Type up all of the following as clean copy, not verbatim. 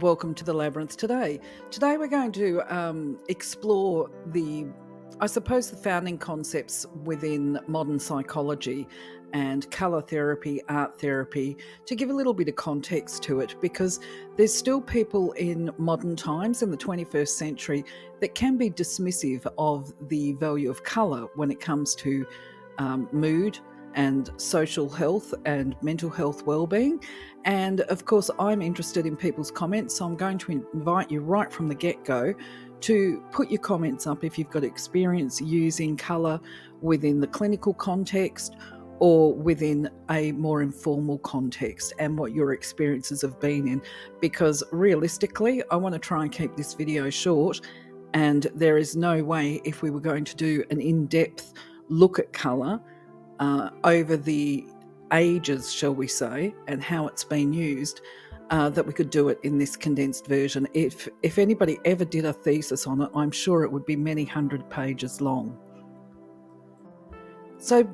welcome to the Labyrinth today. Today we're going to explore the founding concepts within modern psychology and colour therapy, art therapy, to give a little bit of context to it, because there's still people in modern times, in the 21st century, that can be dismissive of the value of colour when it comes to mood and social health and mental health well-being. And of course, I'm interested in people's comments, so I'm going to invite you right from the get-go to put your comments up if you've got experience using colour within the clinical context or within a more informal context, and what your experiences have been in, because realistically, I want to try and keep this video short, and there is no way, if we were going to do an in-depth look at colour over the ages, shall we say, and how it's been used, that we could do it in this condensed version. If anybody ever did a thesis on it, I'm sure it would be many hundred pages long. So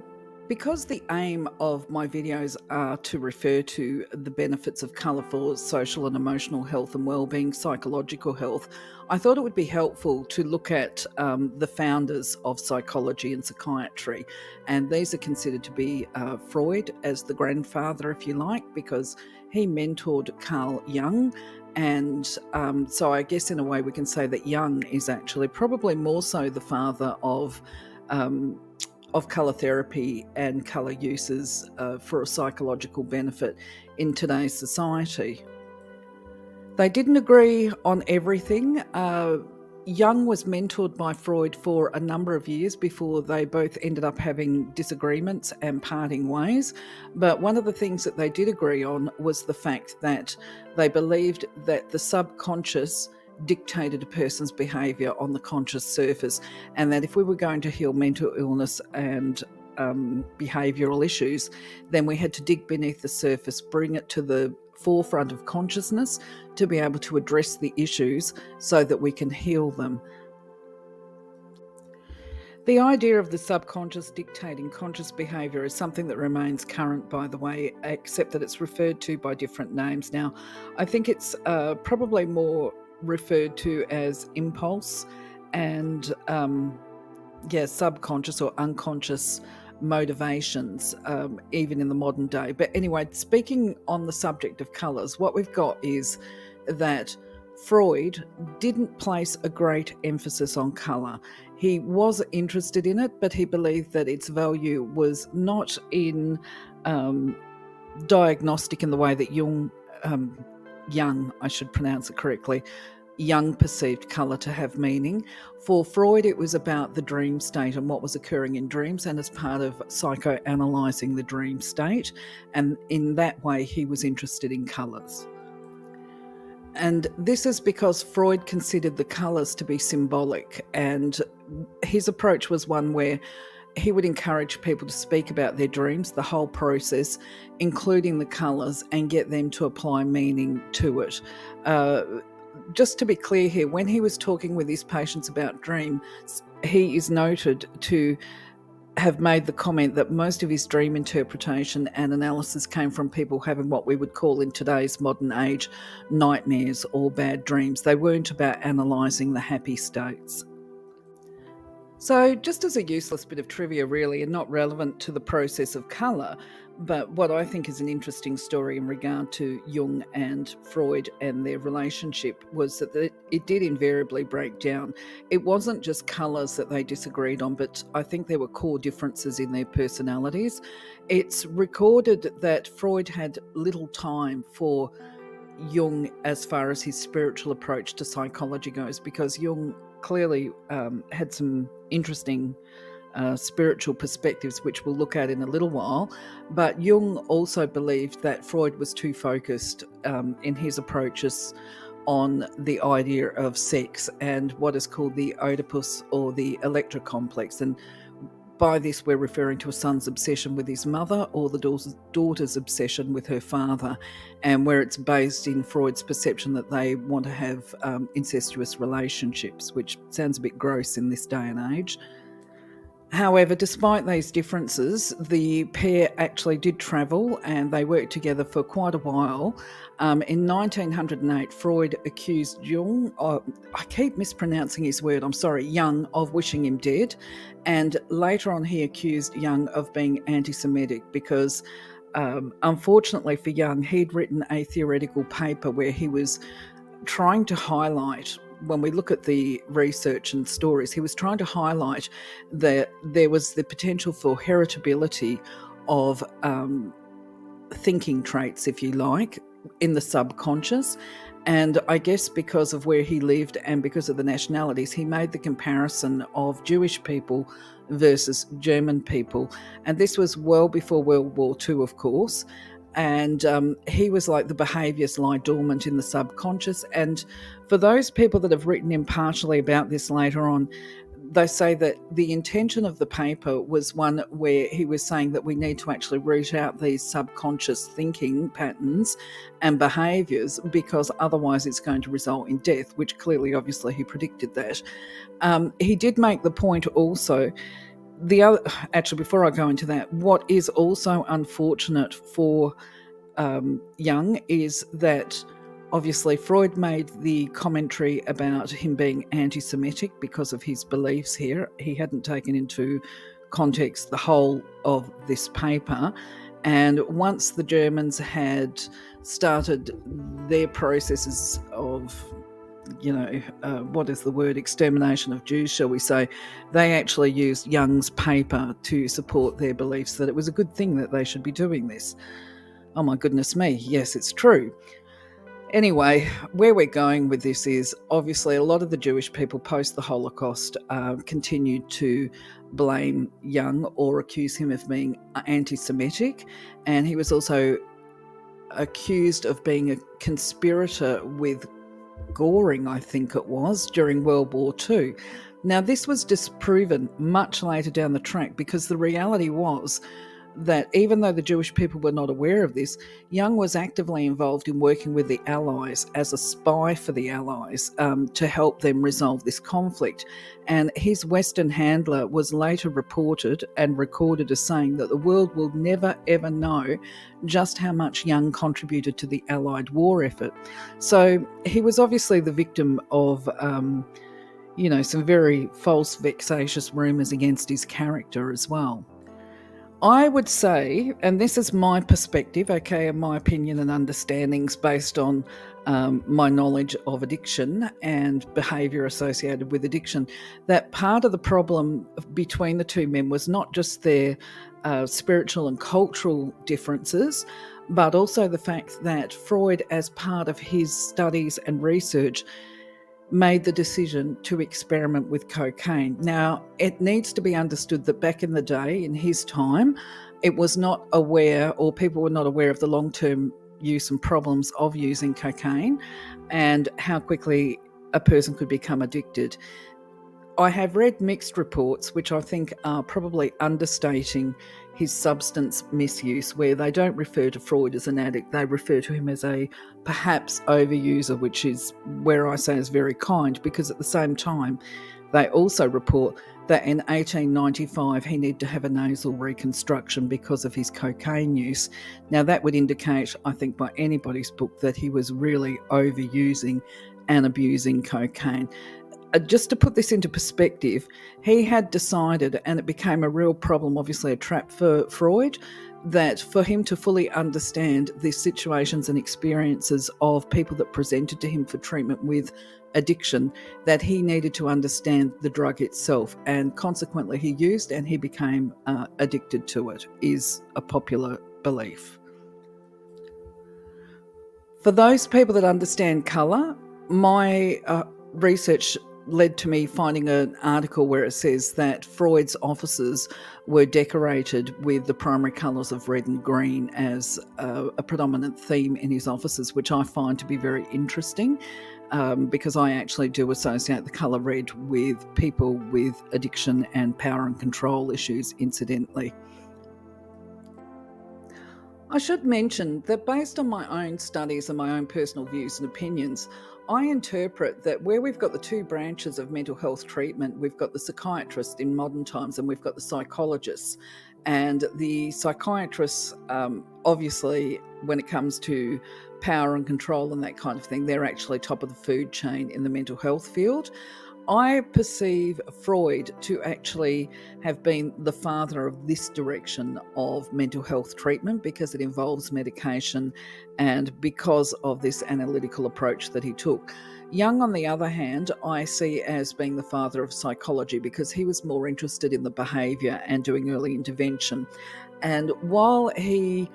because the aim of my videos are to refer to the benefits of colour for social and emotional health and well-being, psychological health, I thought it would be helpful to look at the founders of psychology and psychiatry. And these are considered to be Freud as the grandfather, if you like, because he mentored Carl Jung. And so I guess in a way we can say that Jung is actually probably more so the father of colour therapy and colour uses for a psychological benefit in today's society. They didn't agree on everything. Jung was mentored by Freud for a number of years before they both ended up having disagreements and parting ways. But one of the things that they did agree on was the fact that they believed that the subconscious dictated a person's behaviour on the conscious surface, and that if we were going to heal mental illness and behavioural issues, then we had to dig beneath the surface, bring it to the forefront of consciousness to be able to address the issues so that we can heal them. The idea of the subconscious dictating conscious behaviour is something that remains current, by the way, except that it's referred to by different names now. I think it's probably more referred to as impulse and subconscious or unconscious motivations, even in the modern day. But anyway, speaking on the subject of colours, what we've got is that Freud didn't place a great emphasis on colour. He was interested in it, but he believed that its value was not in diagnostic in the way that Jung, I should pronounce it correctly, Jung perceived colour to have meaning. For Freud, it was about the dream state and what was occurring in dreams, and as part of psychoanalyzing the dream state. And in that way, he was interested in colours. And this is because Freud considered the colours to be symbolic, and his approach was one where he would encourage people to speak about their dreams, the whole process, including the colours, and get them to apply meaning to it. Just to be clear here, when he was talking with his patients about dreams, he is noted to have made the comment that most of his dream interpretation and analysis came from people having what we would call in today's modern age nightmares or bad dreams. They weren't about analysing the happy states. So just as a useless bit of trivia really, and not relevant to the process of colour, but what I think is an interesting story in regard to Jung and Freud and their relationship was that it did invariably break down. It wasn't just colours that they disagreed on, but I think there were core differences in their personalities. It's recorded that Freud had little time for Jung as far as his spiritual approach to psychology goes, because Jung clearly had some interesting spiritual perspectives, which we'll look at in a little while. But Jung also believed that Freud was too focused in his approaches on the idea of sex and what is called the Oedipus or the Electra complex. And by this, we're referring to a son's obsession with his mother or the daughter's obsession with her father, and where it's based in Freud's perception that they want to have incestuous relationships, which sounds a bit gross in this day and age. However, despite these differences, the pair actually did travel and they worked together for quite a while. In 1908, Freud accused Jung, I keep mispronouncing his word, I'm sorry, Jung, of wishing him dead. And later on, he accused Jung of being anti Semitic because, unfortunately for Jung, he'd written a theoretical paper where he was trying to highlight, when we look at the research and stories, he was trying to highlight that there was the potential for heritability of thinking traits, if you like, in the subconscious. And I guess because of where he lived and because of the nationalities, he made the comparison of Jewish people versus German people. And this was well before World War II, of course. And he was like, the behaviours lie dormant in the subconscious. And for those people that have written impartially about this later on, they say that the intention of the paper was one where he was saying that we need to actually root out these subconscious thinking patterns and behaviours, because otherwise it's going to result in death, which clearly, obviously, he predicted that. He did make the point also, actually, before I go into that, what is also unfortunate for Jung is that obviously Freud made the commentary about him being anti-Semitic because of his beliefs here. He hadn't taken into context the whole of this paper. And once the Germans had started their processes of, what is the word, extermination of Jews, shall we say, they actually used Jung's paper to support their beliefs that it was a good thing that they should be doing this. Oh my goodness me, yes, it's true. Anyway, where we're going with this is, obviously, a lot of the Jewish people post the Holocaust continued to blame Jung or accuse him of being anti-Semitic, and he was also accused of being a conspirator with Goring, I think it was, during World War II. Now, this was disproven much later down the track, because the reality was that even though the Jewish people were not aware of this, Jung was actively involved in working with the Allies as a spy for the Allies to help them resolve this conflict. And his Western handler was later reported and recorded as saying that the world will never, ever know just how much Jung contributed to the Allied war effort. So he was obviously the victim of some very false, vexatious rumours against his character as well. I would say, and this is my perspective, okay, and my opinion and understandings based on my knowledge of addiction and behaviour associated with addiction, that part of the problem between the two men was not just their spiritual and cultural differences, but also the fact that Freud, as part of his studies and research, made the decision to experiment with cocaine. Now, it needs to be understood that back in the day, in his time, it was not aware, or people were not aware of the long-term use and problems of using cocaine and how quickly a person could become addicted. I have read mixed reports, which I think are probably understating his substance misuse, where they don't refer to Freud as an addict, they refer to him as a perhaps overuser, which is where I say is very kind, because at the same time, they also report that in 1895 he needed to have a nasal reconstruction because of his cocaine use. Now that would indicate, I think, by anybody's book, that he was really overusing and abusing cocaine. Just to put this into perspective, he had decided, and it became a real problem, obviously a trap for Freud, that for him to fully understand the situations and experiences of people that presented to him for treatment with addiction, that he needed to understand the drug itself, and consequently he used and he became addicted to it, is a popular belief. For those people that understand colour, my research led to me finding an article where it says that Freud's offices were decorated with the primary colours of red and green as a predominant theme in his offices, which I find to be very interesting, because I actually do associate the colour red with people with addiction and power and control issues, incidentally. I should mention that based on my own studies and my own personal views and opinions, I interpret that where we've got the two branches of mental health treatment, we've got the psychiatrist in modern times and we've got the psychologists. And the psychiatrists, obviously, when it comes to power and control and that kind of thing, they're actually top of the food chain in the mental health field. I perceive Freud to actually have been the father of this direction of mental health treatment because it involves medication and because of this analytical approach that he took. Jung, on the other hand, I see as being the father of psychology because he was more interested in the behaviour and doing early intervention. And while he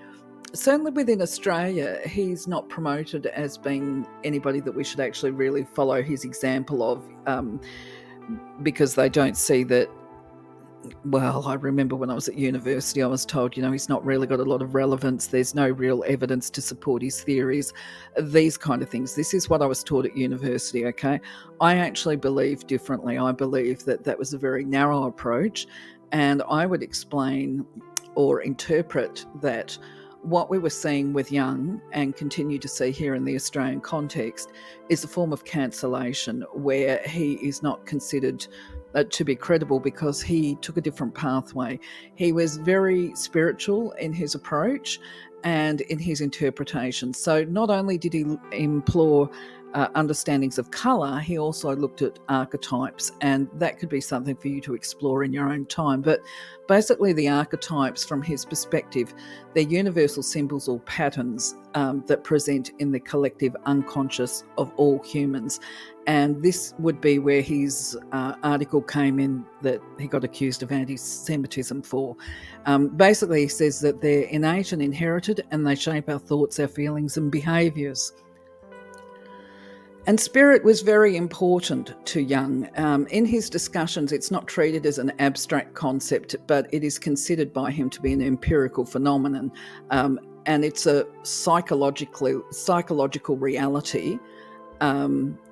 certainly within Australia, he's not promoted as being anybody that we should actually really follow his example of, because they don't see that. Well, I remember when I was at university, I was told, he's not really got a lot of relevance. There's no real evidence to support his theories, these kind of things. This is what I was taught at university, okay? I actually believe differently. I believe that that was a very narrow approach, and I would explain or interpret that what we were seeing with Jung and continue to see here in the Australian context is a form of cancellation where he is not considered to be credible because he took a different pathway. He was very spiritual in his approach and in his interpretation. So not only did he implore understandings of colour, he also looked at archetypes, and that could be something for you to explore in your own time. But basically the archetypes, from his perspective, they're universal symbols or patterns that present in the collective unconscious of all humans. And this would be where his article came in that he got accused of anti-Semitism for. Basically, he says that they're innate and inherited, and they shape our thoughts, our feelings and behaviours. And spirit was very important to Jung. In his discussions, it's not treated as an abstract concept, but it is considered by him to be an empirical phenomenon. And it's a psychological reality,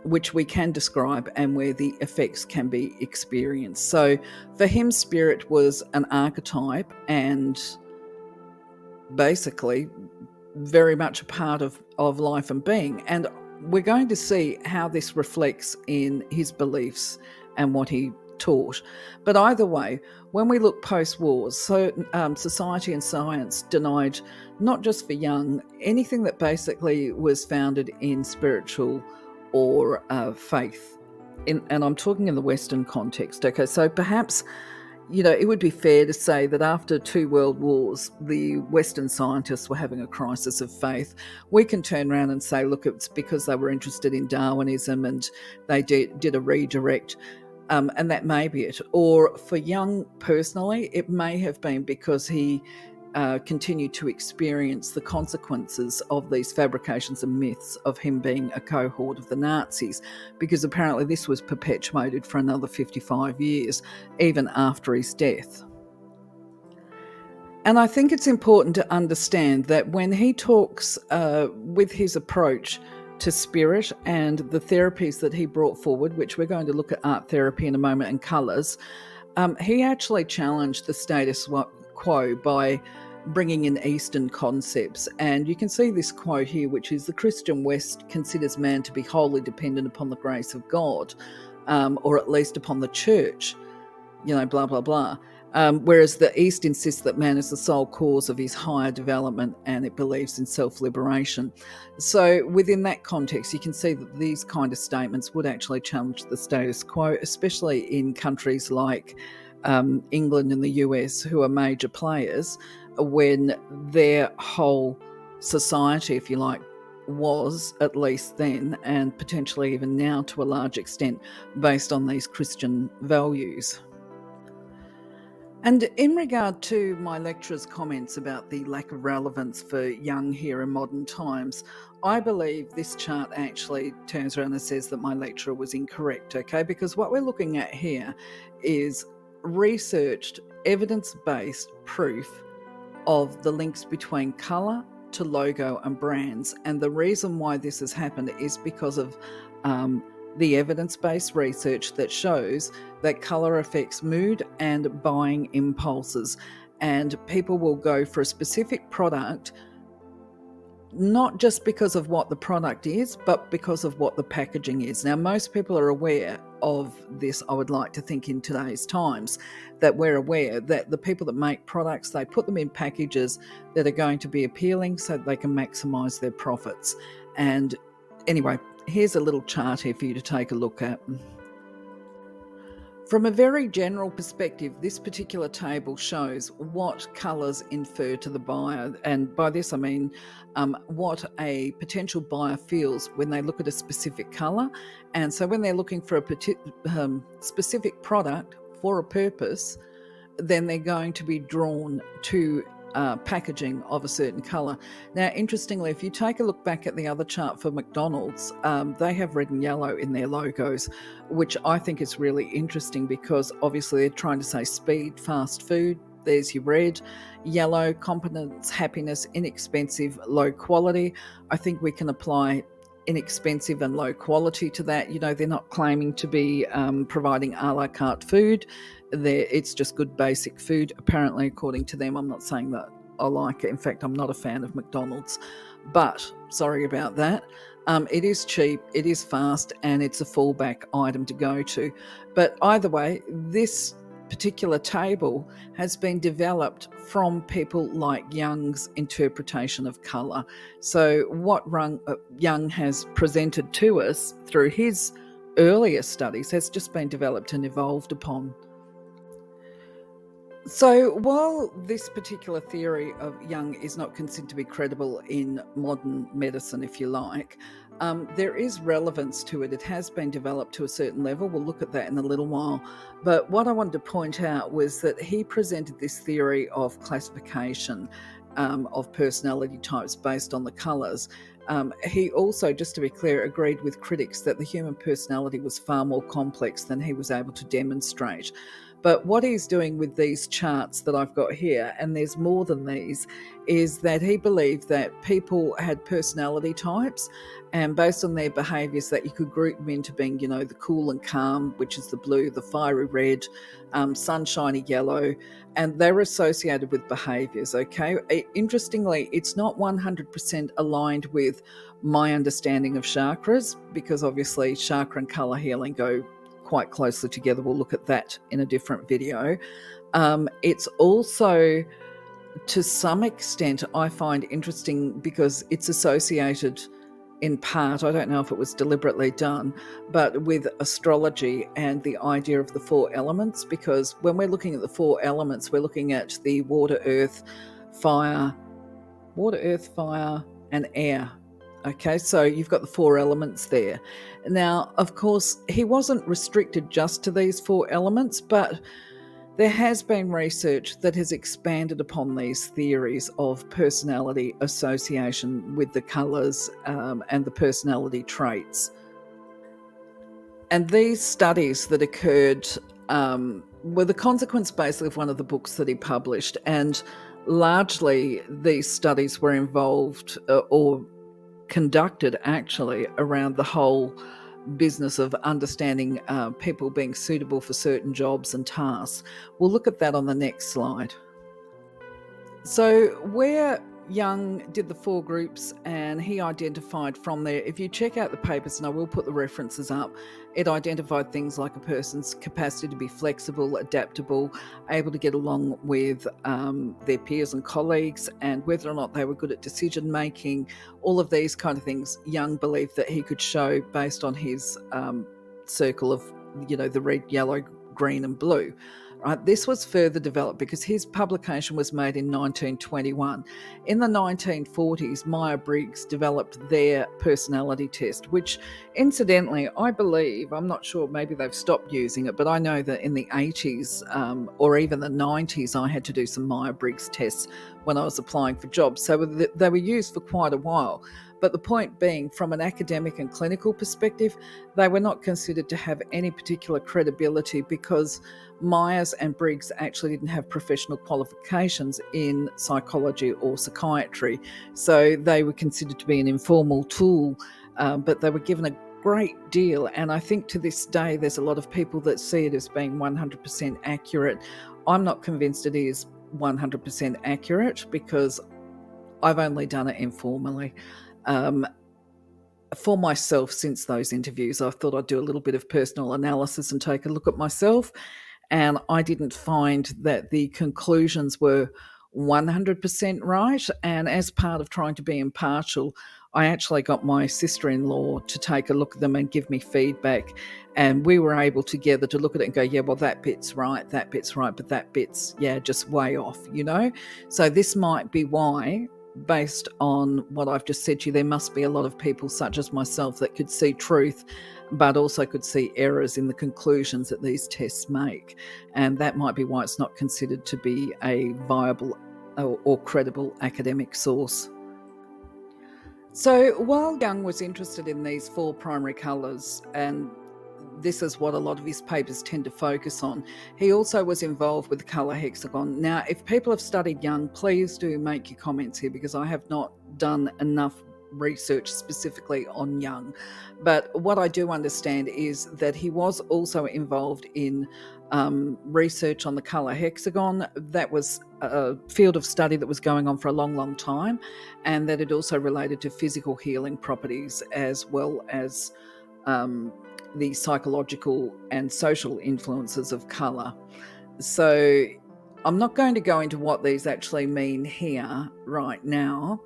which we can describe and where the effects can be experienced. So for him, spirit was an archetype and basically very much a part of life and being. And we're going to see how this reflects in his beliefs and what he taught. But either way, when we look post-wars, so society and science denied, not just for Jung, anything that basically was founded in spiritual or faith. And I'm talking in the Western context. Okay, so perhaps, it would be fair to say that after 2 world wars, the Western scientists were having a crisis of faith. We can turn around and say, look, it's because they were interested in Darwinism and they did a redirect. And that may be it. Or for Jung personally, it may have been because he continued to experience the consequences of these fabrications and myths of him being a cohort of the Nazis, because apparently this was perpetuated for another 55 years, even after his death. And I think it's important to understand that when he talks with his approach to spirit and the therapies that he brought forward, which we're going to look at art therapy in a moment and colours, he actually challenged the status quo by bringing in Eastern concepts. And you can see this quote here, which is, the Christian West considers man to be wholly dependent upon the grace of God, or at least upon the church, blah, blah, blah. Whereas the East insists that man is the sole cause of his higher development and it believes in self-liberation. So within that context, you can see that these kind of statements would actually challenge the status quo, especially in countries like England and the US, who are major players, when their whole society, if you like, was, at least then, and potentially even now to a large extent, based on these Christian values. And in regard to my lecturer's comments about the lack of relevance for Jung here in modern times, I believe this chart actually turns around and says that my lecturer was incorrect, okay? Because what we're looking at here is researched, evidence-based proof of the links between colour to logo and brands. And the reason why this has happened is because of the evidence-based research that shows that colour affects mood and buying impulses. And people will go for a specific product not just because of what the product is, but because of what the packaging is. Now, most people are aware of this, I would like to think, in today's times, that we're aware that the people that make products, they put them in packages that are going to be appealing so that they can maximise their profits. And anyway, here's a little chart here for you to take a look at. From a very general perspective, this particular table shows what colours infer to the buyer. And by this, I mean what a potential buyer feels when they look at a specific colour. And so when they're looking for a specific product for a purpose, then they're going to be drawn to packaging of a certain colour. Now, interestingly, if you take a look back at the other chart for McDonald's, they have red and yellow in their logos, which I think is really interesting because obviously they're trying to say speed, fast food. There's your red, yellow, competence, happiness, inexpensive, low quality. I think we can apply inexpensive and low quality to that. You know, they're not claiming to be providing a la carte food. It's just good basic food, apparently, according to them. I'm not saying that I like it. In fact, I'm not a fan of McDonald's, but sorry about that. It is cheap, it is fast, and it's a fallback item to go to. But either way, this particular table has been developed from people like Jung's interpretation of colour. So what Jung has presented to us through his earlier studies has just been developed and evolved upon. So while this particular theory of Jung is not considered to be credible in modern medicine, if you like, there is relevance to it. It has been developed to a certain level. We'll look at that in a little while. But what I wanted to point out was that he presented this theory of classification of personality types based on the colours. He also, just to be clear, agreed with critics that the human personality was far more complex than he was able to demonstrate. But what he's doing with these charts that I've got here, and there's more than these, is that he believed that people had personality types, and based on their behaviours that you could group them into being, you know, the cool and calm, which is the blue, the fiery red, sunshiny yellow, and they're associated with behaviours, okay? Interestingly, it's not 100% aligned with my understanding of chakras, because obviously chakra and colour healing go quite closely together. We'll look at that in a different video. It's also, to some extent, I find interesting because it's associated in part, I don't know if it was deliberately done, but with astrology and the idea of the four elements, because when we're looking at the four elements, we're looking at the water, earth, fire, and air. Okay, so you've got the four elements there. Now, of course, he wasn't restricted just to these four elements, but there has been research that has expanded upon these theories of personality association with the colours and the personality traits. And these studies that occurred were the consequence basically of one of the books that he published, and largely these studies were involved or conducted actually around the whole business of understanding people being suitable for certain jobs and tasks. We'll look at that on the next slide. So where Jung did the four groups and he identified from there, if you check out the papers, and I will put the references up, it identified things like a person's capacity to be flexible, adaptable, able to get along with their peers and colleagues, and whether or not they were good at decision making, all of these kind of things. Jung believed that he could show based on his circle of, you know, the red, yellow, green and blue. Right, this was further developed because his publication was made in 1921. In the 1940s, Myers-Briggs developed their personality test, which incidentally, I believe, I'm not sure, maybe they've stopped using it, but I know that in the 80s or even the 90s, I had to do some Myers-Briggs tests when I was applying for jobs. So they were used for quite a while. But the point being, from an academic and clinical perspective, they were not considered to have any particular credibility because Myers and Briggs actually didn't have professional qualifications in psychology or psychiatry. So they were considered to be an informal tool, but they were given a great deal. And I think to this day, there's a lot of people that see it as being 100% accurate. I'm not convinced it is 100% accurate because I've only done it informally. For myself, since those interviews, I thought I'd do a little bit of personal analysis and take a look at myself. And I didn't find that the conclusions were 100% right. And as part of trying to be impartial, I actually got my sister-in-law to take a look at them and give me feedback. And we were able together to look at it and go, yeah, well, that bit's right, but that bit's, yeah, just way off, you know? So this might be why, based on what I've just said to you, there must be a lot of people such as myself that could see truth, but also could see errors in the conclusions that these tests make. And that might be why it's not considered to be a viable or credible academic source. So while Jung was interested in these 4 primary colours, and this is what a lot of his papers tend to focus on, he also was involved with the colour hexagon. Now, if people have studied Jung, please do make your comments here, because I have not done enough research specifically on Jung. But what I do understand is that he was also involved in research on the colour hexagon. That was a field of study that was going on for a long, long time, and that it also related to physical healing properties as well as the psychological and social influences of colour. So I'm not going to go into what these actually mean here right now,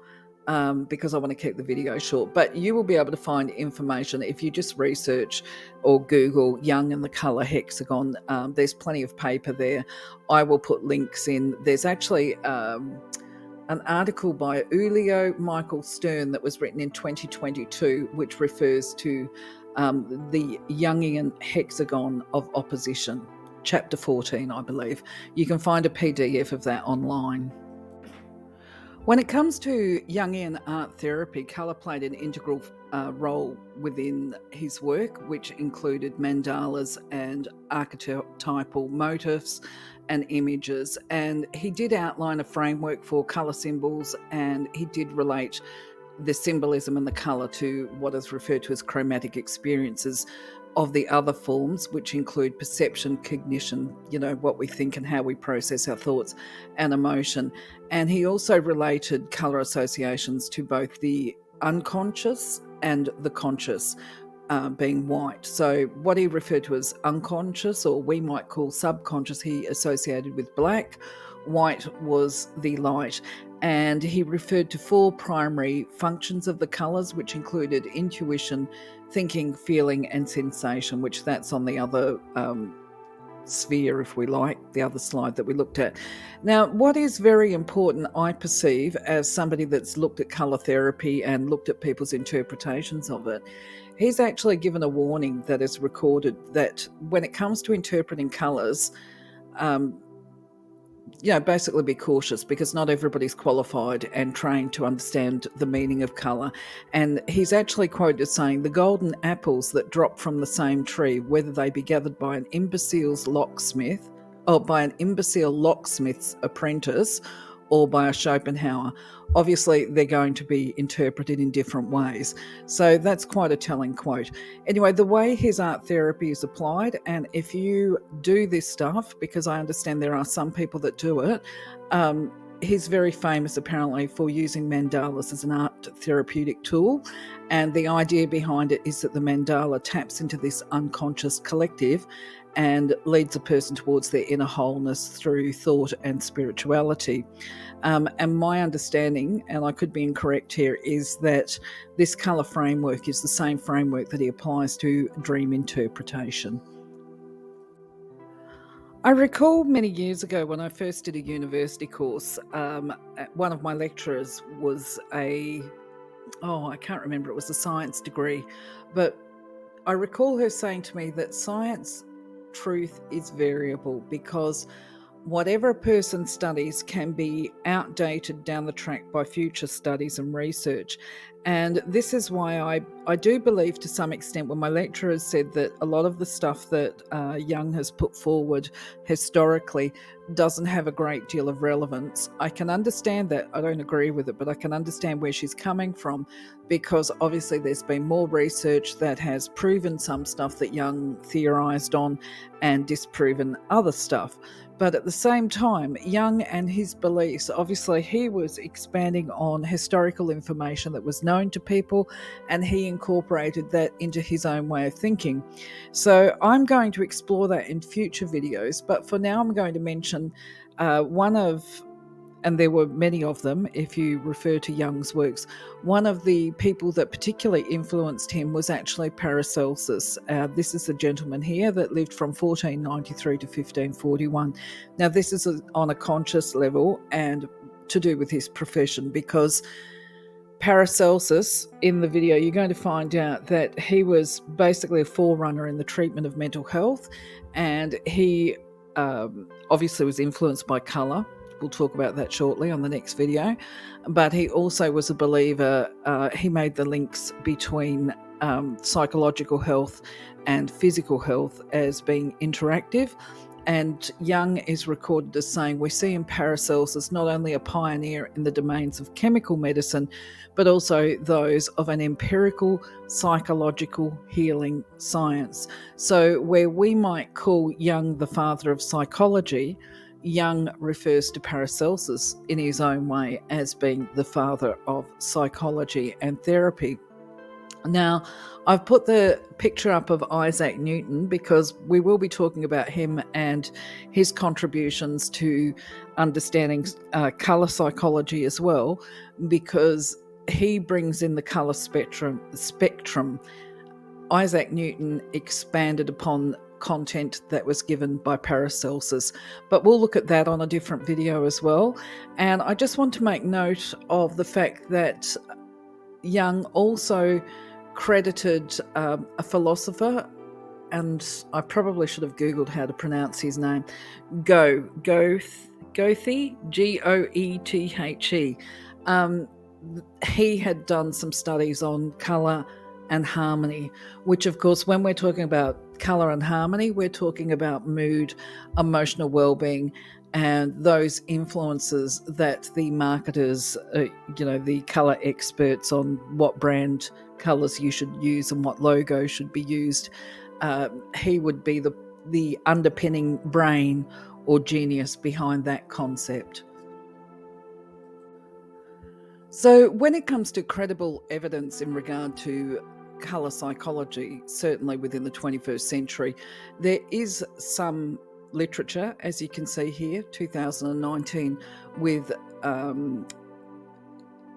because I want to keep the video short, but you will be able to find information if you just research or Google Jung and the colour hexagon. There's plenty of paper there. I will put links in. There's actually an article by Ulio Michael Stern that was written in 2022, which refers to the Jungian hexagon of opposition, chapter 14, I believe. You can find a PDF of that online. When it comes to Jungian art therapy, colour played an integral role within his work, which included mandalas and archetypal motifs and images. And he did outline a framework for colour symbols, and he did relate the symbolism and the colour to what is referred to as chromatic experiences of the other forms, which include perception, cognition, you know, what we think and how we process our thoughts, and emotion. And he also related colour associations to both the unconscious and the conscious, being white. So what he referred to as unconscious, or we might call subconscious, he associated with black. White was the light. And he referred to 4 primary functions of the colours, which included intuition, thinking, feeling, and sensation, which that's on the other sphere, if we like, the other slide that we looked at. Now, what is very important, I perceive, as somebody that's looked at colour therapy and looked at people's interpretations of it, he's actually given a warning that is recorded that when it comes to interpreting colours, basically be cautious, because not everybody's qualified and trained to understand the meaning of colour. And he's actually quoted as saying, the golden apples that drop from the same tree, whether they be gathered by an imbecile's locksmith, or by an imbecile locksmith's apprentice, or by a Schopenhauer, obviously they're going to be interpreted in different ways. So that's quite a telling quote. Anyway, the way his art therapy is applied, and if you do this stuff, because I understand there are some people that do it, he's very famous apparently for using mandalas as an art therapeutic tool. And the idea behind it is that the mandala taps into this unconscious collective and leads a person towards their inner wholeness through thought and spirituality. And my understanding, and I could be incorrect here, is that this colour framework is the same framework that he applies to dream interpretation. I recall many years ago when I first did a university course, one of my lecturers was I can't remember, it was a science degree, but I recall her saying to me that science truth is variable, because whatever a person studies can be outdated down the track by future studies and research. And this is why I do believe to some extent when my lecturers said that a lot of the stuff that Jung has put forward historically doesn't have a great deal of relevance. I can understand that. I don't agree with it, but I can understand where she's coming from, because obviously there's been more research that has proven some stuff that Jung theorized on and disproven other stuff. But at the same time, Jung and his beliefs, obviously he was expanding on historical information that was known to people, and he incorporated that into his own way of thinking. So I'm going to explore that in future videos, but for now I'm going to mention one of, and there were many of them if you refer to Jung's works, one of the people that particularly influenced him was actually Paracelsus. This is the gentleman here that lived from 1493 to 1541. Now this is on a conscious level and to do with his profession, because Paracelsus, in the video, you're going to find out that he was basically a forerunner in the treatment of mental health, and he obviously was influenced by colour. We'll talk about that shortly on the next video. But he also was a believer. He made the links between psychological health and physical health as being interactive. And Jung is recorded as saying, we see in Paracelsus not only a pioneer in the domains of chemical medicine, but also those of an empirical psychological healing science. So where we might call Jung the father of psychology, Jung refers to Paracelsus in his own way as being the father of psychology and therapy. Now, I've put the picture up of Isaac Newton because we will be talking about him and his contributions to understanding colour psychology as well, because he brings in the colour spectrum. Isaac Newton expanded upon content that was given by Paracelsus, but we'll look at that on a different video as well. And I just want to make note of the fact that Jung also credited a philosopher, and I probably should have Googled how to pronounce his name, Goethe, Goethe. He had done some studies on colour and harmony, which of course when we're talking about colour and harmony, we're talking about mood, emotional well-being, and those influences that the marketers, the colour experts on what brand colours you should use and what logo should be used, he would be the underpinning brain or genius behind that concept. So when it comes to credible evidence in regard to colour psychology, certainly within the 21st century, there is some literature, as you can see here, 2019, with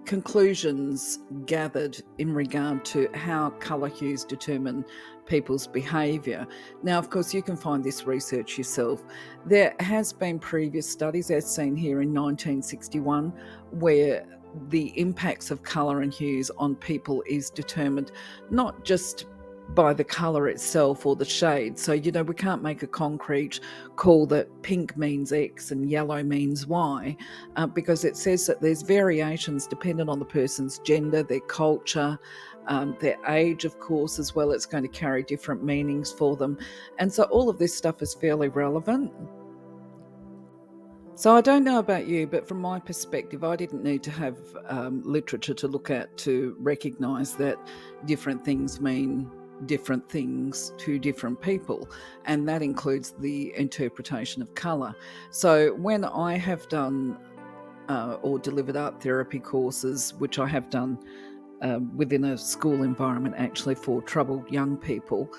conclusions gathered in regard to how colour hues determine people's behaviour. Now, of course, you can find this research yourself. There has been previous studies, as seen here in 1961, where the impacts of colour and hues on people is determined not just by the colour itself or the shade. So, we can't make a concrete call that pink means X and yellow means Y, because it says that there's variations dependent on the person's gender, their culture, their age, of course, as well. It's going to carry different meanings for them. And so all of this stuff is fairly relevant. So I don't know about you, but from my perspective, I didn't need to have literature to look at to recognise that different things mean different things to different people, and that includes the interpretation of colour. So when I have done or delivered art therapy courses, which I have done within a school environment actually for troubled young people,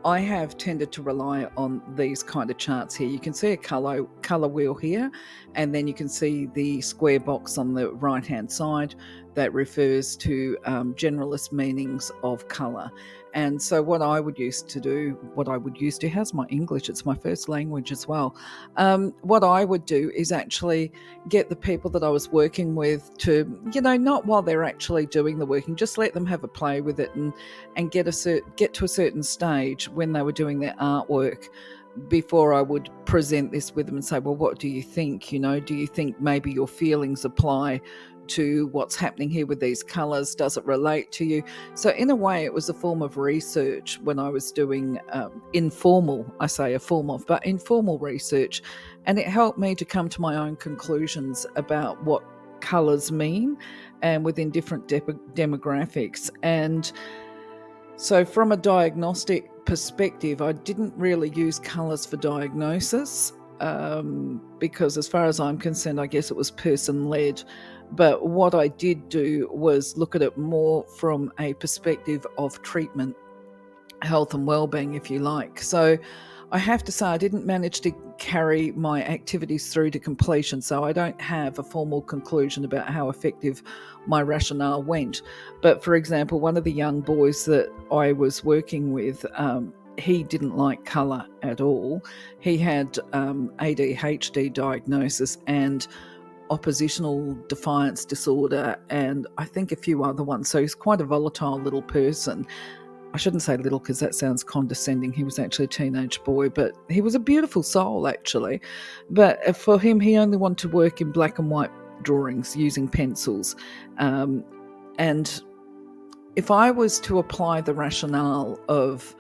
I have tended to rely on these kind of charts here. You can see a colour wheel here, and then you can see the square box on the right hand side that refers to generalist meanings of colour. And so what I would used to, how's my English? It's my first language as well. What I would do is actually get the people that I was working with to, not while they're actually doing the working, just let them have a play with it and get to a certain stage when they were doing their artwork, before I would present this with them and say, well, what do you think? You know, do you think maybe your feelings apply to what's happening here with these colours? Does it relate to you? So in a way, it was a form of research when I was doing informal, I say a form of, but informal research. And it helped me to come to my own conclusions about what colours mean and within different demographics. And so from a diagnostic perspective, I didn't really use colours for diagnosis because as far as I'm concerned, I guess it was person-led. But what I did do was look at it more from a perspective of treatment, health and well-being, if you like. So I have to say I didn't manage to carry my activities through to completion, so I don't have a formal conclusion about how effective my rationale went. But for example, one of the young boys that I was working with, he didn't like colour at all. He had ADHD diagnosis and oppositional defiance disorder, and I think a few other ones. So he's quite a volatile little person. I shouldn't say little because that sounds condescending. He was actually a teenage boy, but he was a beautiful soul, actually. But for him, he only wanted to work in black and white drawings using pencils. And if I was to apply the rationale of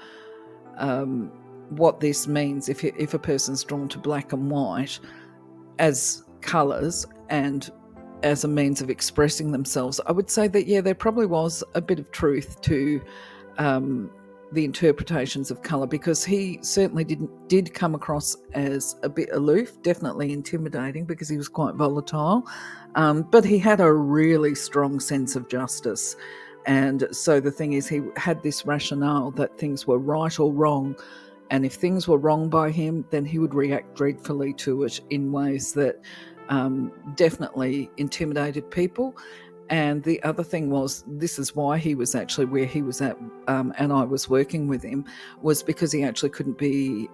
what this means, if a person's drawn to black and white as colours and as a means of expressing themselves, I would say that, yeah, there probably was a bit of truth to the interpretations of colour, because he certainly did come across as a bit aloof, definitely intimidating because he was quite volatile, but he had a really strong sense of justice. And so the thing is, he had this rationale that things were right or wrong, and if things were wrong by him, then he would react dreadfully to it in ways that definitely intimidated people. And the other thing was, this is why he was actually where he was at, and I was working with him, was because he actually couldn't be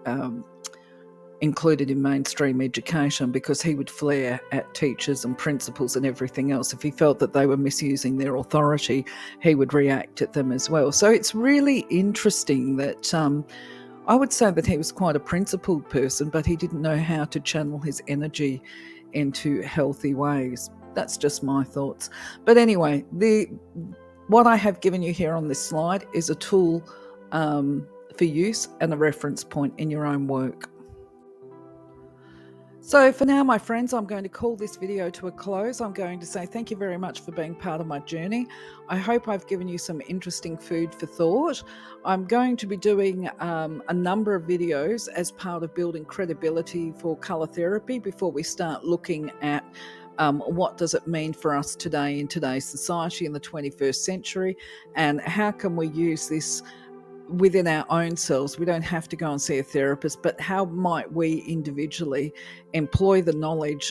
included in mainstream education, because he would flare at teachers and principals and everything else. If he felt that they were misusing their authority, he would react at them as well. So it's really interesting that I would say that he was quite a principled person, but he didn't know how to channel his energy into healthy ways. That's just my thoughts. But anyway, what I have given you here on this slide is a tool for use and a reference point in your own work. So for now, my friends, I'm going to call this video to a close. I'm going to say thank you very much for being part of my journey. I hope I've given you some interesting food for thought. I'm going to be doing a number of videos as part of building credibility for colour therapy before we start looking at what does it mean for us today in today's society in the 21st century, and how can we use this within our own selves. We don't have to go and see a therapist, but how might we individually employ the knowledge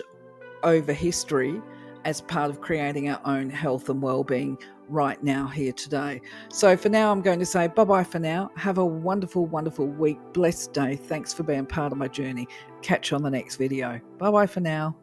over history as part of creating our own health and well-being right now, here today. So for now, I'm going to say bye-bye for now. Have a wonderful, wonderful week. Blessed day. Thanks for being part of my journey. Catch you on the next video. Bye-bye for now.